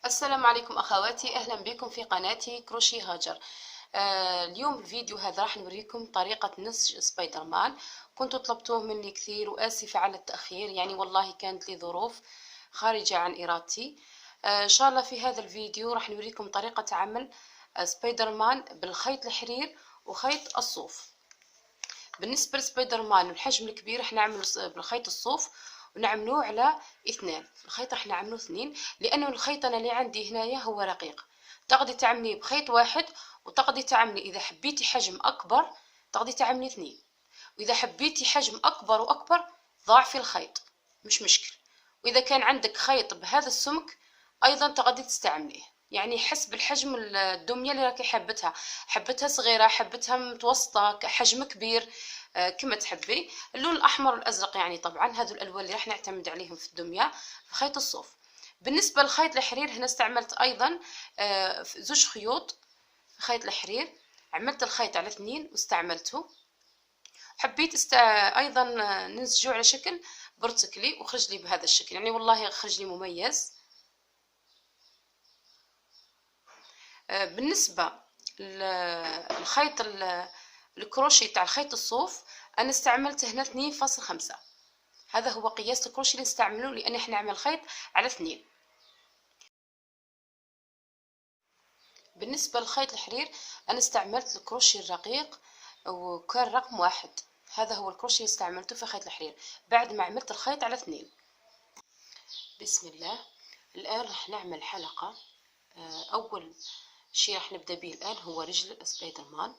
السلام عليكم أخواتي، أهلا بكم في قناتي كروشي هاجر. اليوم الفيديو هذا راح نوريكم طريقة نسج سبايدر مان. كنتوا طلبتوه مني كثير وآسفة على التأخير، يعني والله كانت لي ظروف خارجة عن إرادتي. إن شاء الله في هذا الفيديو راح نوريكم طريقة عمل سبايدر مان بالخيط الحرير وخيط الصوف. بالنسبة لسبايدر مان والحجم الكبير راح نعمله بالخيط الصوف ونعملوه على 2. الخيط راح نعملوه 2 لأنه الخيط أنا اللي عندي هنايا هو رقيق. تقدري تعمليه بخيط واحد، وتقدري تعملي إذا حبيتي حجم أكبر تقدري تعملي 2، وإذا حبيتي حجم أكبر وأكبر ضاعفي الخيط مش مشكل. وإذا كان عندك خيط بهذا السمك أيضا تقدري تستعمليه، يعني حسب الحجم الدمية اللي راكي حبتها صغيرة، حبتها متوسطة، حجم كبير، كما تحبي. اللون الأحمر والأزرق يعني طبعا هذو الألوان اللي راح نعتمد عليهم في الدمية في خيط الصوف. بالنسبة لخيط الحرير هنا استعملت أيضا زوج خيوط. خيط الحرير عملت الخيط على 2 واستعملته. حبيت أيضا ننسجه على شكل برتقلي وخرج لي بهذا الشكل، يعني والله خرج لي مميز. بالنسبة للخيط الكروشي تاع الخيط الصوف أنا استعملت هنا 2.5. هذا هو قياس الكروشي اللي نستعمله لأن احنا نعمل خيط على 2. بالنسبة للخيط الحرير أنا استعملت الكروشي الرقيق وكان رقم 1. هذا هو الكروشي اللي استعملته في خيط الحرير بعد ما عملت الخيط على 2. بسم الله. الآن راح نعمل حلقة. أول شيء راح نبدأ به الآن هو رجل سبايدر مان.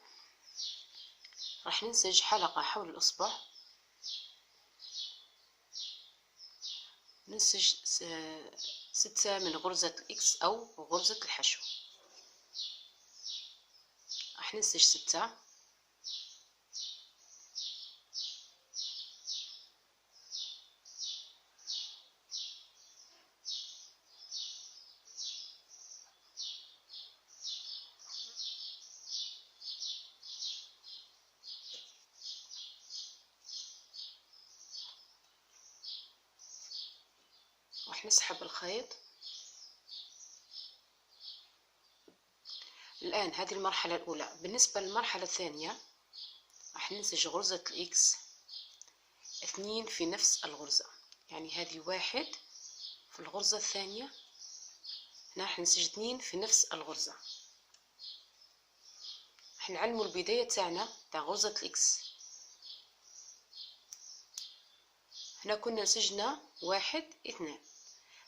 راح ننسج حلقة حول الإصبع، ننسج 6 من غرزة الإكس أو غرزة الحشو. راح ننسج 6. راح نسحب الخيط. الآن هذه المرحلة الأولى. بالنسبة للمرحلة الثانية راح ننسج غرزة الإكس 2 في نفس الغرزة، يعني هذه 1 في الغرزة الثانية، هنا راح ننسج 2 في نفس الغرزة. راح نعلموا البداية تاعنا تاع غرزة الإكس. هنا كنا نسجنا 1 2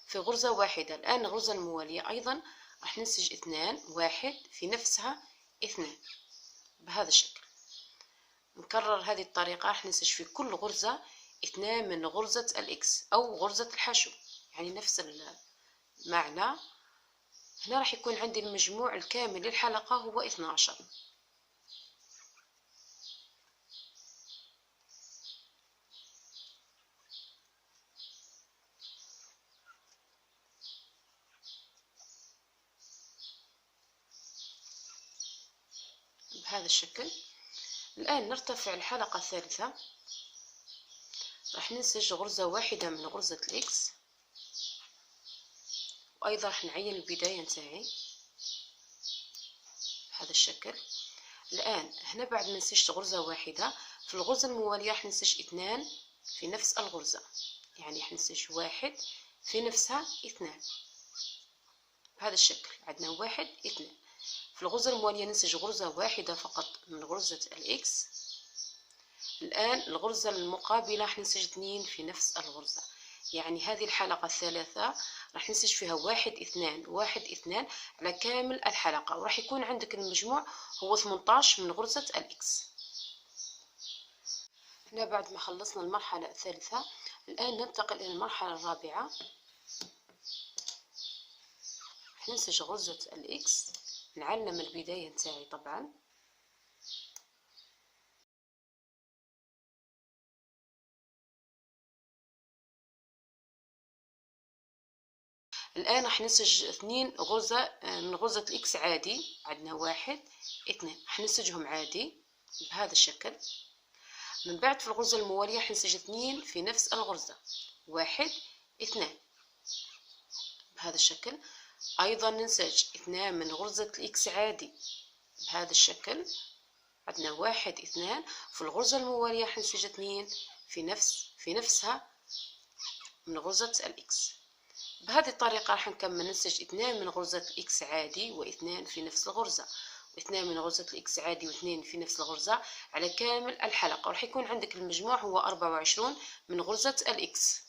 في غرزة واحدة. الآن الغرزة الموالية أيضا راح ننسج 2 1 في نفسها 2 بهذا الشكل. نكرر هذه الطريقة. راح ننسج في كل غرزة 2 من غرزة الإكس أو غرزة الحشو، يعني نفس المعنى. هنا راح يكون عندي المجموع الكامل للحلقة هو 12. بهذا الشكل. الآن نرتفع الحلقة الثالثة. راح ننسج غرزة واحدة من غرزة الإكس، وأيضا راح نعين البداية نتاعي بهذا الشكل. الآن هنا بعد ما نسجت غرزة واحدة في الغرزة الموالية راح ننسج 2 في نفس الغرزة، يعني راح ننسج 1 في نفسها 2 بهذا الشكل. عندنا 1 2 في الغرزة الموالية ننسج غرزة واحدة فقط من غرزة الإكس. الآن الغرزة المقابلة راح ننسج 2 في نفس الغرزة، يعني هذه الحلقة الثالثة راح ننسج فيها 1 2 1 2 على كامل الحلقة، وراح يكون عندك المجموع هو 18 من غرزة الإكس. هنا بعد ما خلصنا المرحلة الثالثة الآن ننتقل إلى المرحلة الرابعة. راح ننسج غرزة الإكس، نعلم البداية نتاعي طبعا. الآن راح ننسج 2 غرزة من غرزة الإكس عادي. عندنا 1 2 راح ننسجهم عادي بهذا الشكل. من بعد في الغرزة الموالية راح ننسج 2 في نفس الغرزة 1 2 بهذا الشكل. أيضا ننسج 2 من غرزة الإكس عادي بهذا الشكل. عندنا 1 2. في الغرزة الموالية راح ننسج 2 في نفسها من غرزة الإكس. بهذه الطريقة راح نكمل ننسج 2 من غرزة الإكس عادي و2 في نفس الغرزة، و2 من غرزة الإكس عادي و2 في نفس الغرزة على كامل الحلقة، وراح يكون عندك المجموع هو 24 من غرزة الإكس.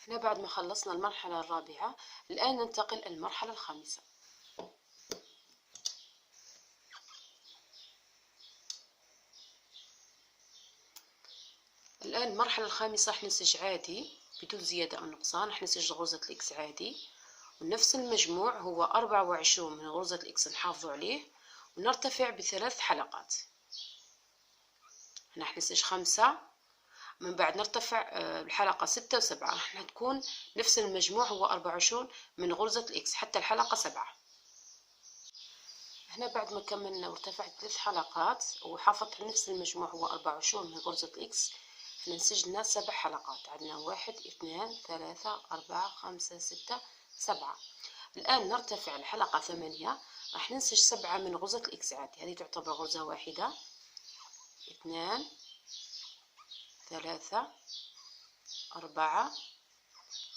هنا بعد ما خلصنا المرحلة الرابعة، الآن ننتقل المرحلة الخامسة. الآن المرحلة الخامسة راح ننسج عادي بدون زيادة أو نقصان. راح ننسج غرزة الإكس عادي، ونفس المجموع هو 24 من غرزة الإكس نحافظ عليه، ونرتفع ب3 حلقات. هنا راح ننسج 5، من بعد نرتفع الحلقة 6 و7، راح تكون نفس المجموع هو 24 من غرزة الإكس حتى الحلقة 7. هنا بعد ما كملنا وارتفعت 3 حلقات وحافظت على نفس المجموع هو 24 من غرزة الإكس، ننسجنا 7 حلقات. عندنا 1 2 3 4 5 6 7. الآن نرتفع الحلقة 8، راح ننسج 7 من غرزة الإكس عادي، هذه تعتبر غرزة واحدة. 2 3 4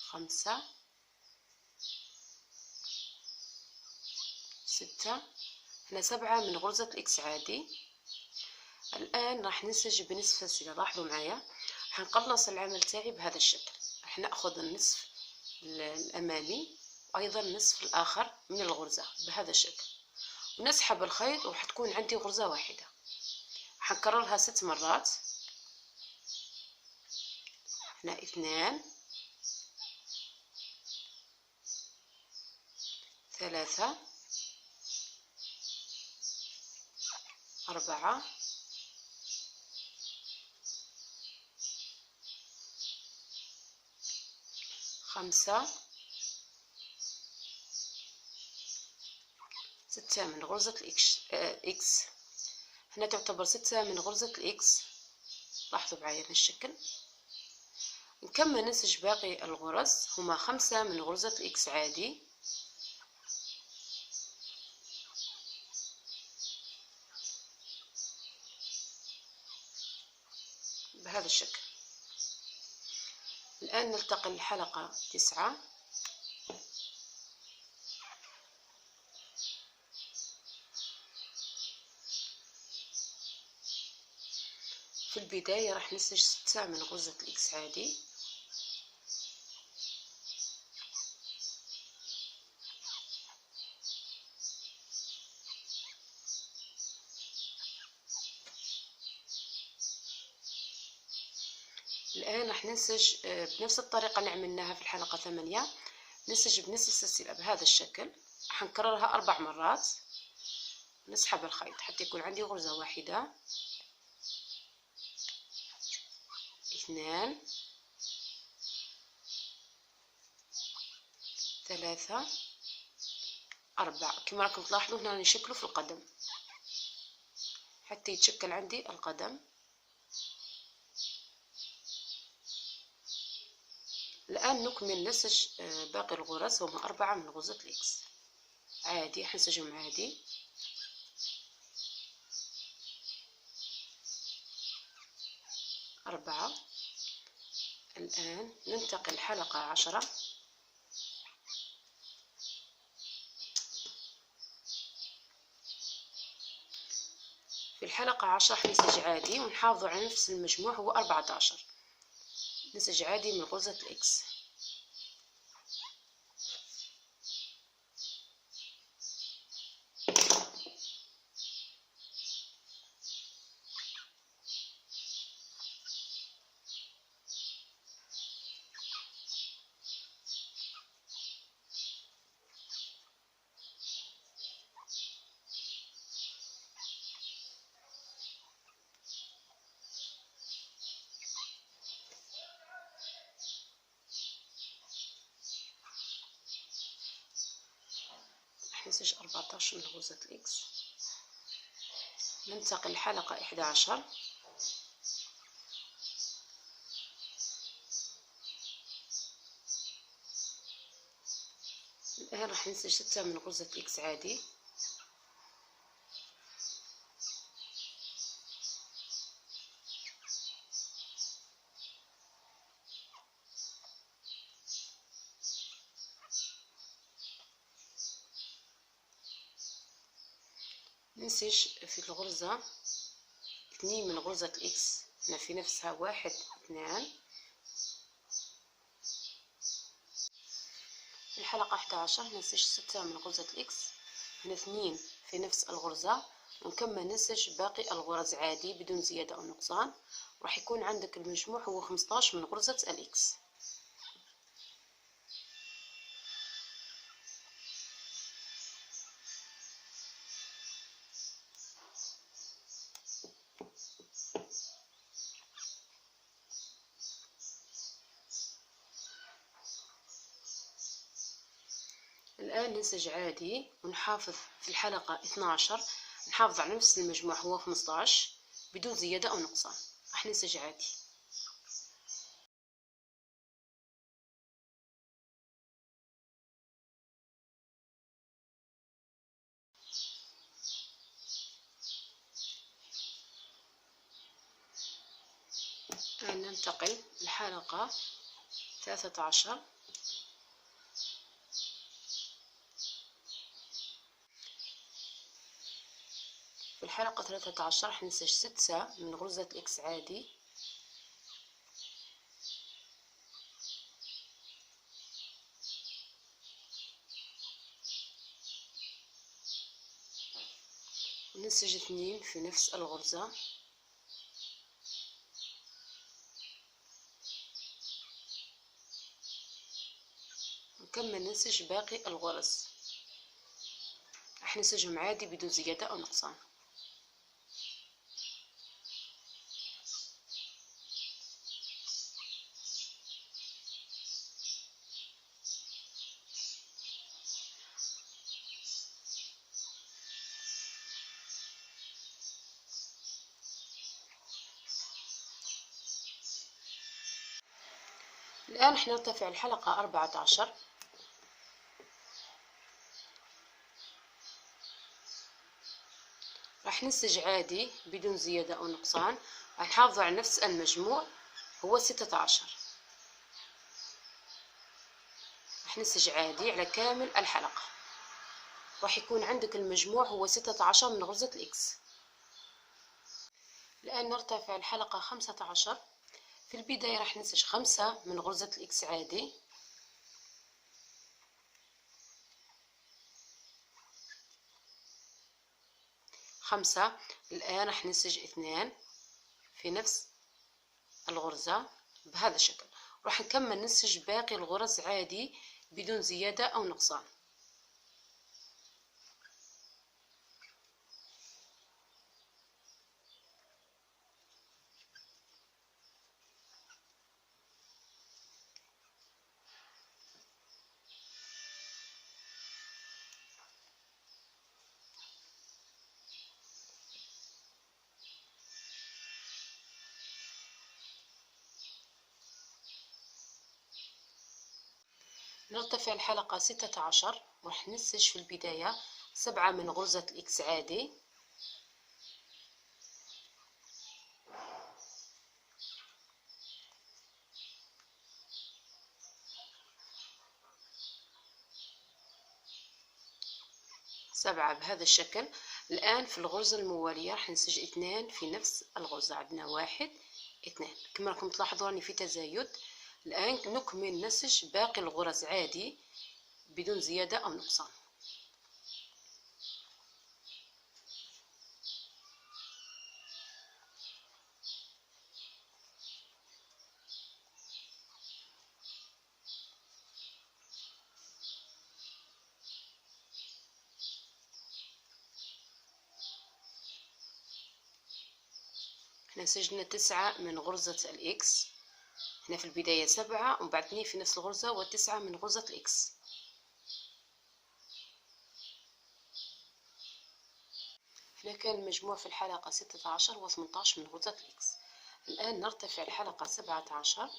5 6. هنا 7 من غرزة الإكس عادي. الآن راح ننسج بنصف سلسلة. لاحظوا معايا راح نقلص العمل تاعي بهذا الشكل. راح ناخذ النصف الأمامي وأيضا النصف الآخر من الغرزة بهذا الشكل، ونسحب الخيط وراح تكون عندي غرزة واحدة. راح نكررها 6 مرات. هنا 2 3 4 5 6 من غرزة الإكس. هنا تعتبر 6 من غرزة الإكس. لاحظوا معايا هذا الشكل. نكمل ننسج باقي الغرز، هما 5 من غرزة الإكس عادي. بهذا الشكل. الآن نلتقي الحلقة 9. في البداية راح ننسج 6 من غرزة الإكس عادي. الآن راح ننسج بنفس الطريقة اللي عملناها في الحلقة 8، ننسج بنفس السلسلة بهذا الشكل. راح نكررها 4 مرات. نسحب الخيط حتى يكون عندي غرزة واحدة. 2 3 4. كما راكم تلاحظوا هنا نشكله في القدم حتى يتشكل عندي القدم. الآن نكمل نسج باقي الغرز، هما 4 من غرزة الإكس عادي. حنسجهم عادي. 4. الآن ننتقل الحلقة 10. في الحلقة 10 حنسج عادي ونحافظ على نفس المجموع هو 14. نسج عادي من غرزة الإكس. ننسج 14 من غرزة الإكس. ننتقل الحلقة 11. الآن راح ننسج 6 من غرزة إكس عادي. ننسج في الغرزة 2 من غرزة الإكس، هنا في نفسها 1 2. في الحلقة 11 ننسج 6 من غرزة الإكس، هنا 2 في نفس الغرزة، ونكمل ننسج باقي الغرز عادي بدون زيادة أو نقصان. راح يكون عندك المجموع هو 15 من غرزة الإكس. الآن ننسج عادي ونحافظ في الحلقة 12 نحافظ على نفس المجموع هو 15 بدون زيادة أو نقصان. راح ننسج عادي. الآن ننتقل للحلقة 13. في الحلقة 13 راح ننسج 6 من غرزة الإكس عادي، وننسج 2 في نفس الغرزة، ونكمل ننسج باقي الغرز. راح ننسجهم عادي بدون زيادة أو نقصان. الآن راح نرتفع الحلقة 14. راح ننسج عادي بدون زيادة أو نقصان، راح نحافظ على نفس المجموع هو 16. راح ننسج عادي على كامل الحلقة، راح يكون عندك المجموع هو 16 من غرزة الإكس. الآن نرتفع الحلقة 15. في البداية راح ننسج 5 من غرزة الإكس عادي، خمسة. الآن راح ننسج 2 في نفس الغرزة بهذا الشكل. راح نكمل ننسج باقي الغرز عادي بدون زيادة أو نقصان. نرتفع الحلقة 16. راح ننسج في البداية 7 من غرزة الإكس عادي، سبعة بهذا الشكل. الآن في الغرزة الموالية راح ننسج 2 في نفس الغرزة، عندنا 1 2. كما راكم تلاحظوا راني في تزايد. الآن نكمل نسج باقي الغرز عادي بدون زيادة أو نقصان. احنا نسجنا 9 من غرزة الإكس، هنا في البداية 7 وبعد 2 في نفس الغرزة و9 من غرزة الإكس. هنا كان المجموع في الحلقة 16 و 18 من غرزة الإكس. الآن نرتفع الحلقة 17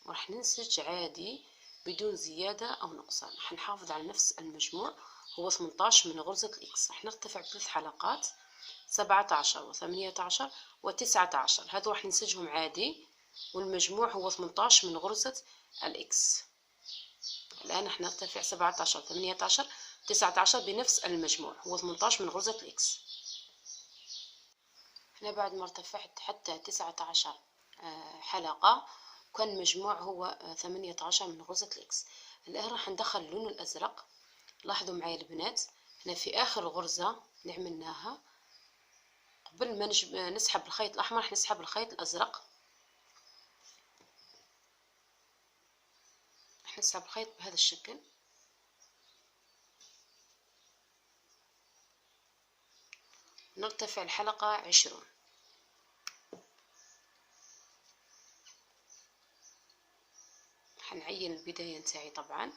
وراح ننسج عادي بدون زيادة أو نقصان. حنحافظ على نفس المجموع هو 18 من غرزة الإكس. راح نرتفع ب3 حلقات، 17 و18 و19. هذو راح ننسجهم عادي، والمجموع هو 18 من غرزة الإكس. الآن راح نرتفع 17 18 19 بنفس المجموع هو 18 من غرزة الإكس. هنا بعد ما ارتفعت حتى 19 حلقة كان المجموع هو 18 من غرزة الإكس. الآن راح ندخل اللون الأزرق. لاحظوا معي البنات، هنا في آخر غرزة اللي عملناها قبل ما نسحب الخيط الأحمر راح نسحب الخيط الأزرق. راح نسحب الخيط بهذا الشكل. نرتفع الحلقة 20. حنعين البداية نتاعي طبعا.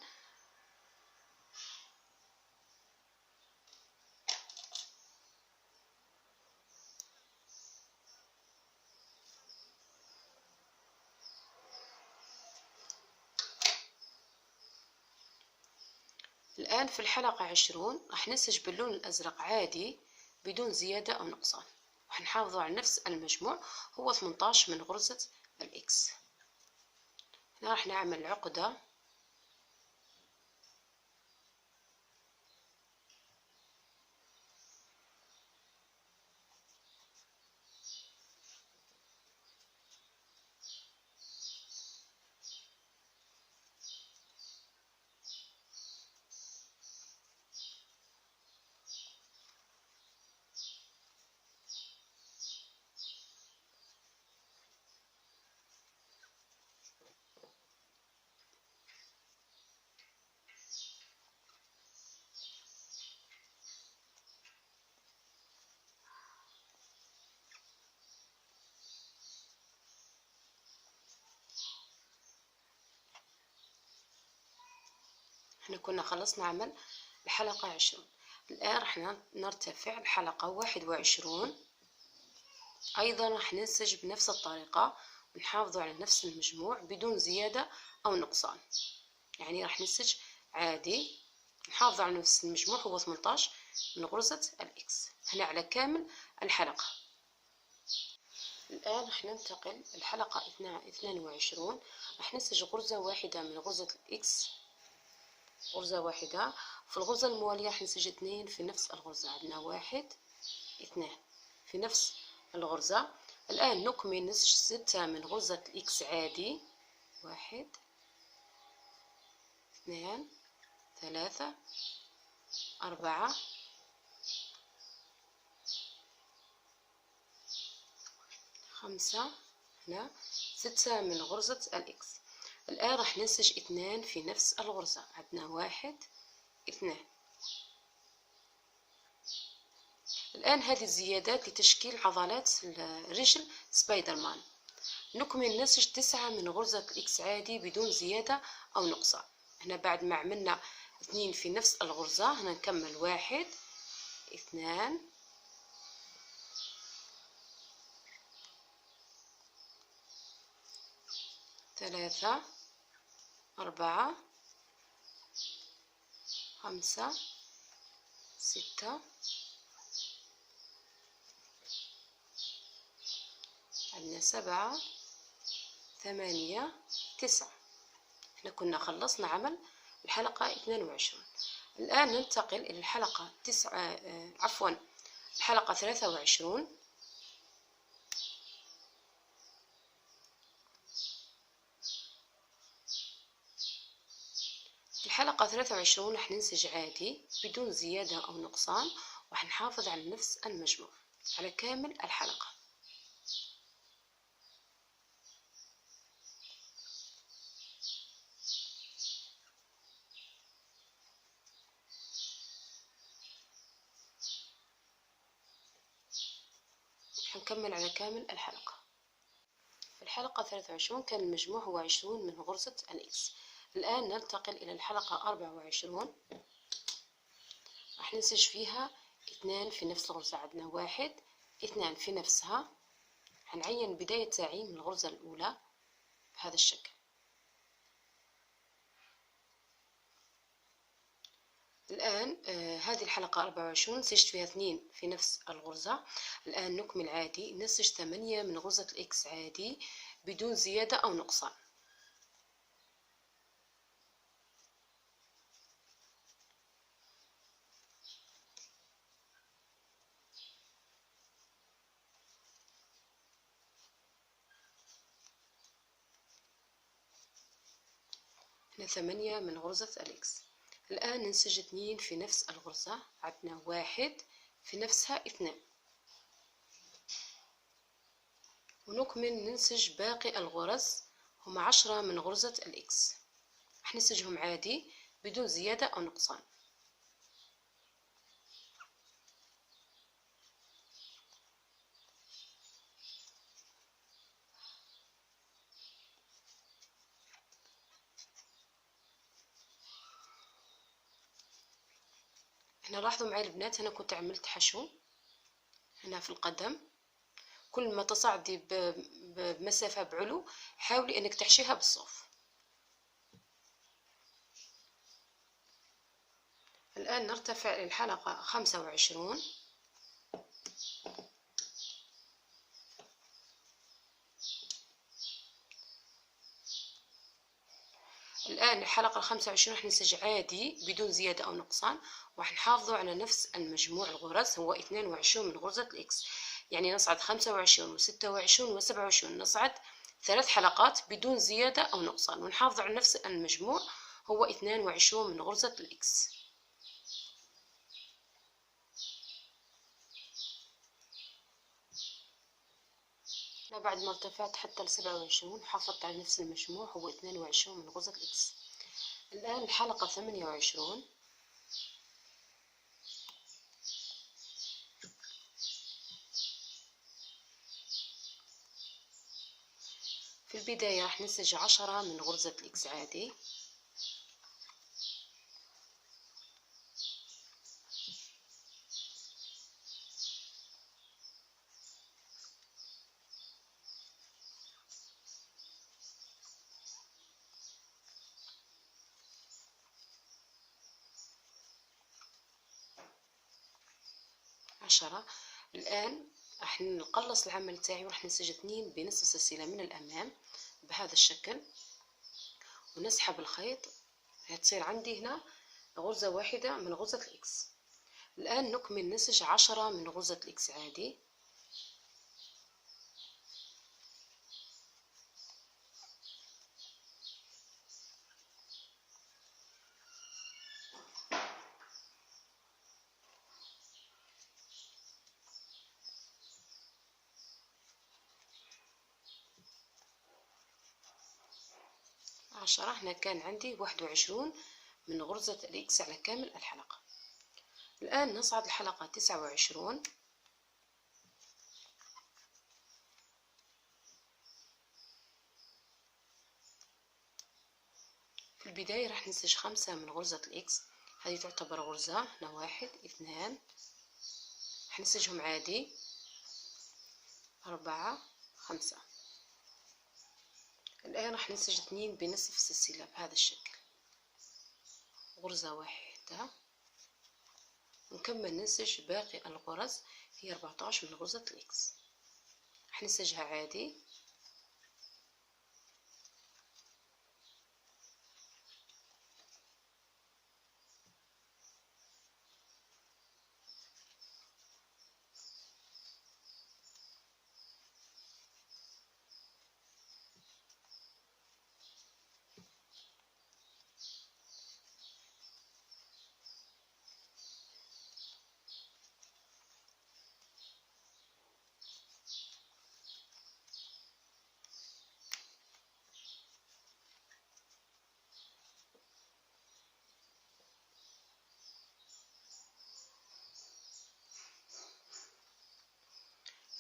الآن في الحلقة 20 راح ننسج باللون الأزرق عادي بدون زيادة أو نقصان، وحنحافظوا على نفس المجموع هو 18 من غرزة الإكس. هنا راح نعمل عقدة احنا كنا خلصنا عمل الحلقة 20. الآن راح نرتفع الحلقة 21. أيضا راح ننسج بنفس الطريقة ونحافظ على نفس المجموع بدون زيادة أو نقصان، يعني راح ننسج عادي نحافظ على نفس المجموع هو 18 من غرزة الإكس هنا على كامل الحلقة. الآن راح ننتقل الحلقة 22. راح ننسج غرزة واحدة من غرزة الإكس، غرزة واحدة. في الغرزة الموالية راح ننسج 2 في نفس الغرزة. عندنا 1 2 في نفس الغرزة. الآن نكمل نسج 6 من غرزة الإكس عادي. 1 2 3 4 5 هنا 6 من غرزة الإكس. الآن راح ننسج 2 في نفس الغرزة. عندنا 1 2. الآن هذه الزيادات لتشكيل عضلات رجل سبايدر مان. نكمل نسج 9 من غرزة الإكس عادي بدون زيادة أو نقصان. هنا بعد ما عملنا 2 في نفس الغرزة هنا نكمل 1 2 3 4 5 6 عندنا 7 8 9. احنا كنا خلصنا عمل الحلقة 22. الآن ننتقل إلى الحلقة الحلقة 23. في الحلقة 23 راح ننسج عادي بدون زيادة أو نقصان، وراح نحافظ على نفس المجموع على كامل الحلقة. حنكمل على كامل الحلقة. في الحلقة 23 كان المجموع هو 20 من غرزة الإكس. الآن ننتقل إلى الحلقة 24. راح ننسج فيها 2 في نفس الغرزة. عندنا 1 2 في نفسها. هنعين بداية تعيين من الغرزة الأولى بهذا الشكل. الآن هذه الحلقة 24 نسجت فيها 2 في نفس الغرزة. الآن نكمل عادي، نسج 8 من غرزة الإكس عادي بدون زيادة أو نقصان. هنا 8 من غرزة الإكس. الآن ننسج 2 في نفس الغرزة، عندنا 1 في نفسها 2، ونكمل ننسج باقي الغرز، هما 10 من غرزة الإكس، راح ننسجهم عادي بدون زيادة أو نقصان. هنا لاحظوا معي البنات، أنا كنت عملت حشو هنا في القدم، كل ما تصعدي بمسافة بعلو حاولي أنك تحشيها بالصوف. الآن نرتفع للحلقة 25. الآن الحلقة 25 راح ننسج عادي بدون زيادة أو نقصان، وراح نحافظوا على نفس المجموع الغرز، هو 22 من غرزة الإكس، يعني نصعد 25 و26 و27، نصعد 3 حلقات بدون زيادة أو نقصان، ونحافظ على نفس المجموع هو 22 من غرزة الإكس. بعد ما ارتفعت حتى 27 حافظت على نفس المجموع هو 22 من غرزة الإكس. الآن الحلقة 28. في البداية راح ننسج 10 من غرزة الإكس عادي، الآن راح نقلص العمل تاعي وراح ننسج 2 بنصف سلسلة من الأمام بهذا الشكل، ونسحب الخيط، هتصير عندي هنا غرزة واحدة من غرزة الإكس. الآن نكمل نسج 10 من غرزة الإكس عادي، هنا كان عندي 21 من غرزة الإكس على كامل الحلقة. الآن نصعد الحلقة 29. في البداية راح ننسج 5 من غرزة الإكس، هذه تعتبر غرزة، هنا 1 2، راح ننسجهم عادي 4 5. الآن راح ننسج 2 بنصف سلسلة بهذا الشكل، غرزة واحدة، ونكمل ننسج باقي الغرز، هي 14 من غرزة الإكس، راح ننسجها عادي.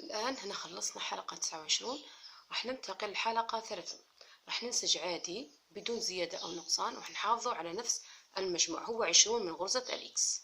الآن هنا خلصنا حلقة 29، راح ننتقل لحلقة 30. راح ننسج عادي بدون زيادة أو نقصان، وراح نحافظوا على نفس المجموع هو 20 من غرزة الإكس.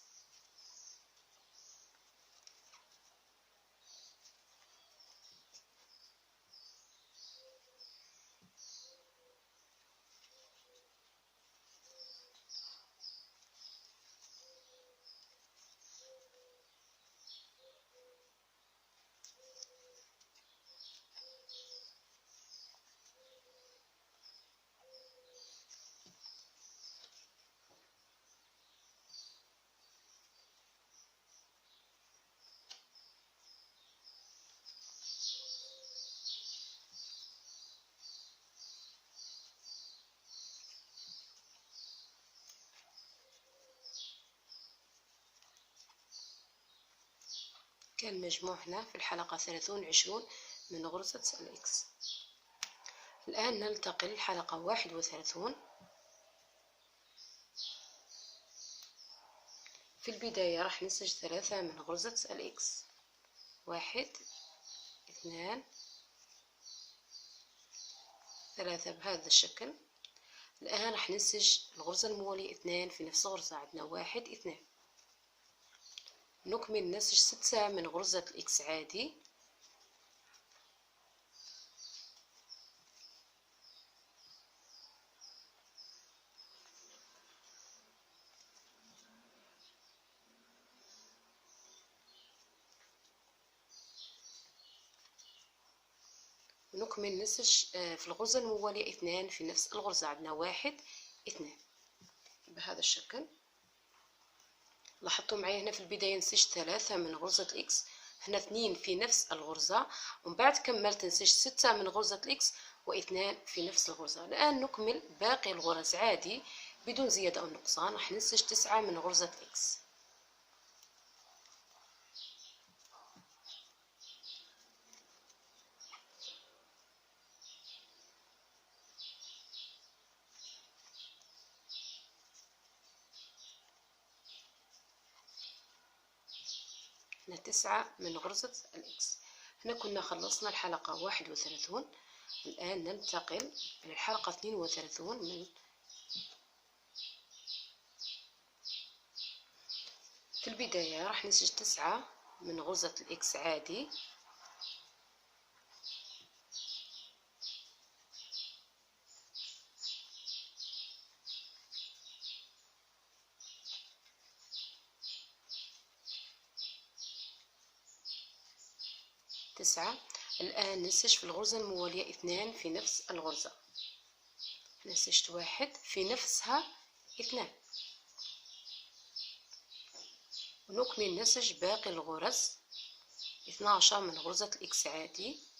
كان المجموع هنا في الحلقة 30 20 من غرزة الإكس. الآن ننتقل الحلقة 31. في البداية راح ننسج 3 من غرزة الإكس، 1 2 3 بهذا الشكل. الآن راح ننسج الغرزة الموالية 2 في نفس الغرزة، عندنا 1 2. نكمل نسج 6 من غرزة الإكس عادي، ونكمل نسج في الغرزة الموالية 2 في نفس الغرزة، عندنا 1 2 بهذا الشكل. لاحظتوا معايا هنا في البداية نسجت 3 من غرزة الإكس، هنا 2 في نفس الغرزة، ومن بعد كملت نسجت 6 من غرزة الإكس و2 في نفس الغرزة. الآن نكمل باقي الغرز عادي بدون زيادة أو نقصان. راح ننسج 9 من غرزة إكس. هنا 9 من غرزة الإكس. هنا كنا خلصنا الحلقة 31. الآن ننتقل إلى الحلقة 32. في البداية راح ننسج 9 من غرزة الإكس عادي، تسعة. الآن ننسج في الغرزة الموالية 2 في نفس الغرزة، نسجت 1 في نفسها 2، ونكمل نسج باقي الغرز 12 من غرزة الإكس عادي،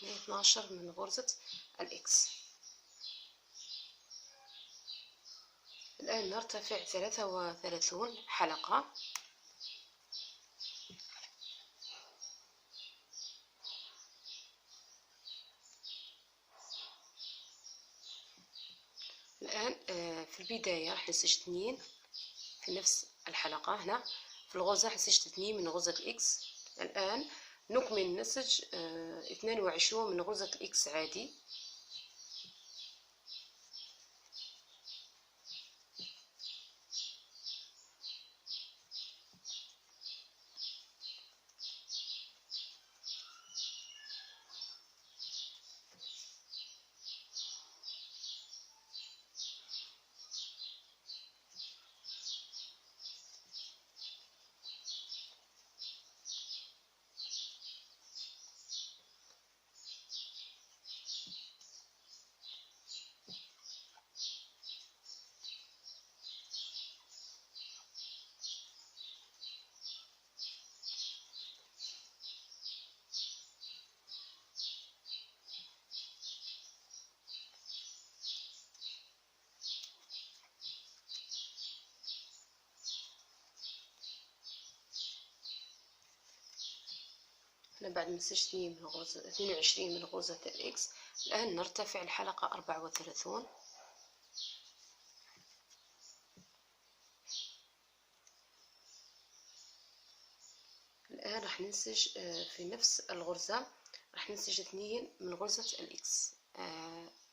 هنا 12 من غرزة الإكس. الآن نرتفع 33 حلقة. الآن في البداية راح نسج 2 في نفس الحلقة، هنا في الغرزة راح نسج 2 من غرزة الإكس. الآن نكمل نسج 22 من غرزة الإكس عادي، بعد ما نسجت 22 من غرزة الإكس. الآن نرتفع الحلقة 34. الآن راح ننسج في نفس الغرزة، راح ننسج 2 من غرزة الإكس،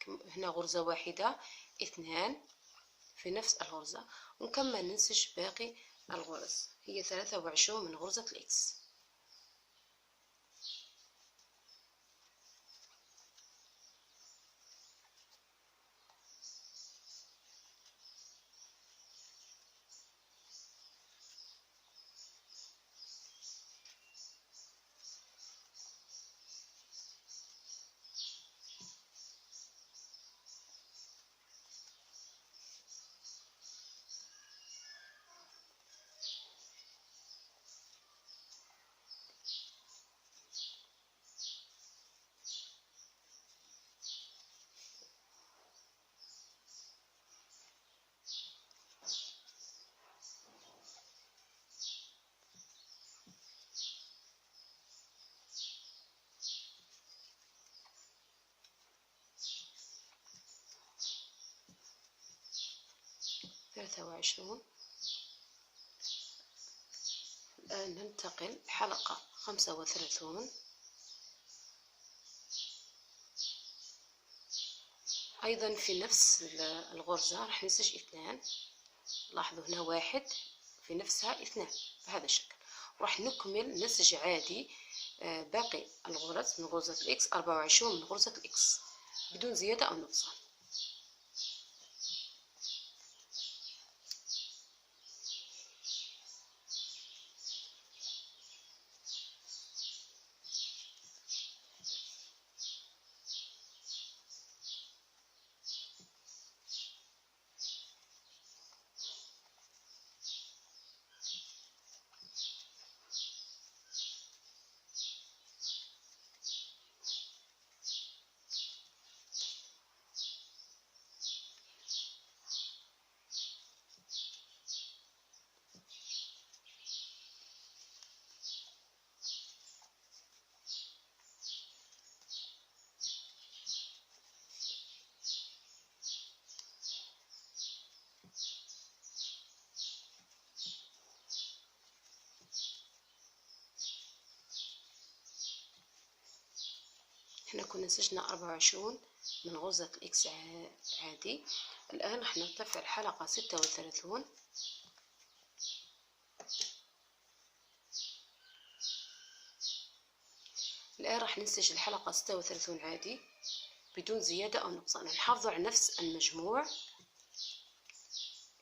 هنا غرزة واحدة 2 في نفس الغرزة، ونكمل ننسج باقي الغرز، هي 23 من غرزة الإكس. 23. الآن ننتقل حلقة 35. أيضا في نفس الغرزة راح ننسج 2. لاحظوا هنا 1 في نفسها 2 بهذا الشكل. وراح نكمل نسج عادي باقي الغرز من غرزة الإكس، 24 من غرزة الإكس بدون زيادة أو نقصان. احنا كنا نسجنا 24 من غرزة الإكس عادي. الآن راح نرتفع الحلقة 36. الآن راح ننسج الحلقة 36 عادي بدون زيادة أو نقصان. نحافظوا على نفس المجموع.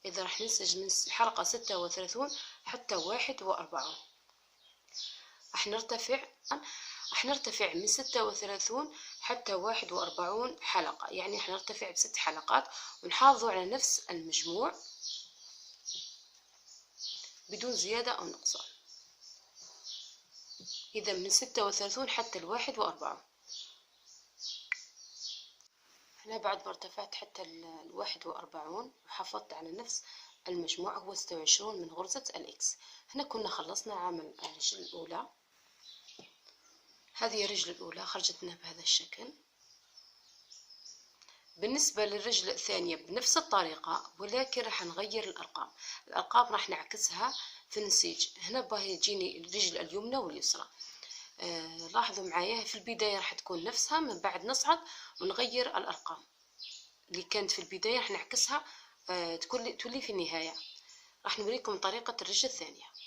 إذا راح ننسج من الحلقة 36 حتى 41 راح نرتفع من 36 حتى 41 حلقة، يعني راح نرتفع ب6 حلقات، ونحافظوا على نفس المجموع بدون زيادة أو نقصان. إذا من 36 حتى 41. هنا بعد ما ارتفعت حتى 41 وحافظت على نفس المجموع هو 26 من غرزة الإكس. هنا كنا خلصنا عمل الرجل الأولى. هذه الرجل الأولى خرجت لنا بهذا الشكل. بالنسبة للرجل الثانية بنفس الطريقة، ولكن راح نغير الأرقام. راح نعكسها في النسيج. هنا باهي تجيني الرجل اليمنى واليسرى. لاحظوا معايا في البداية راح تكون نفسها، من بعد نصعد ونغير الأرقام اللي كانت في البداية راح نعكسها تولي في النهاية. راح نوريكم طريقة الرجل الثانية.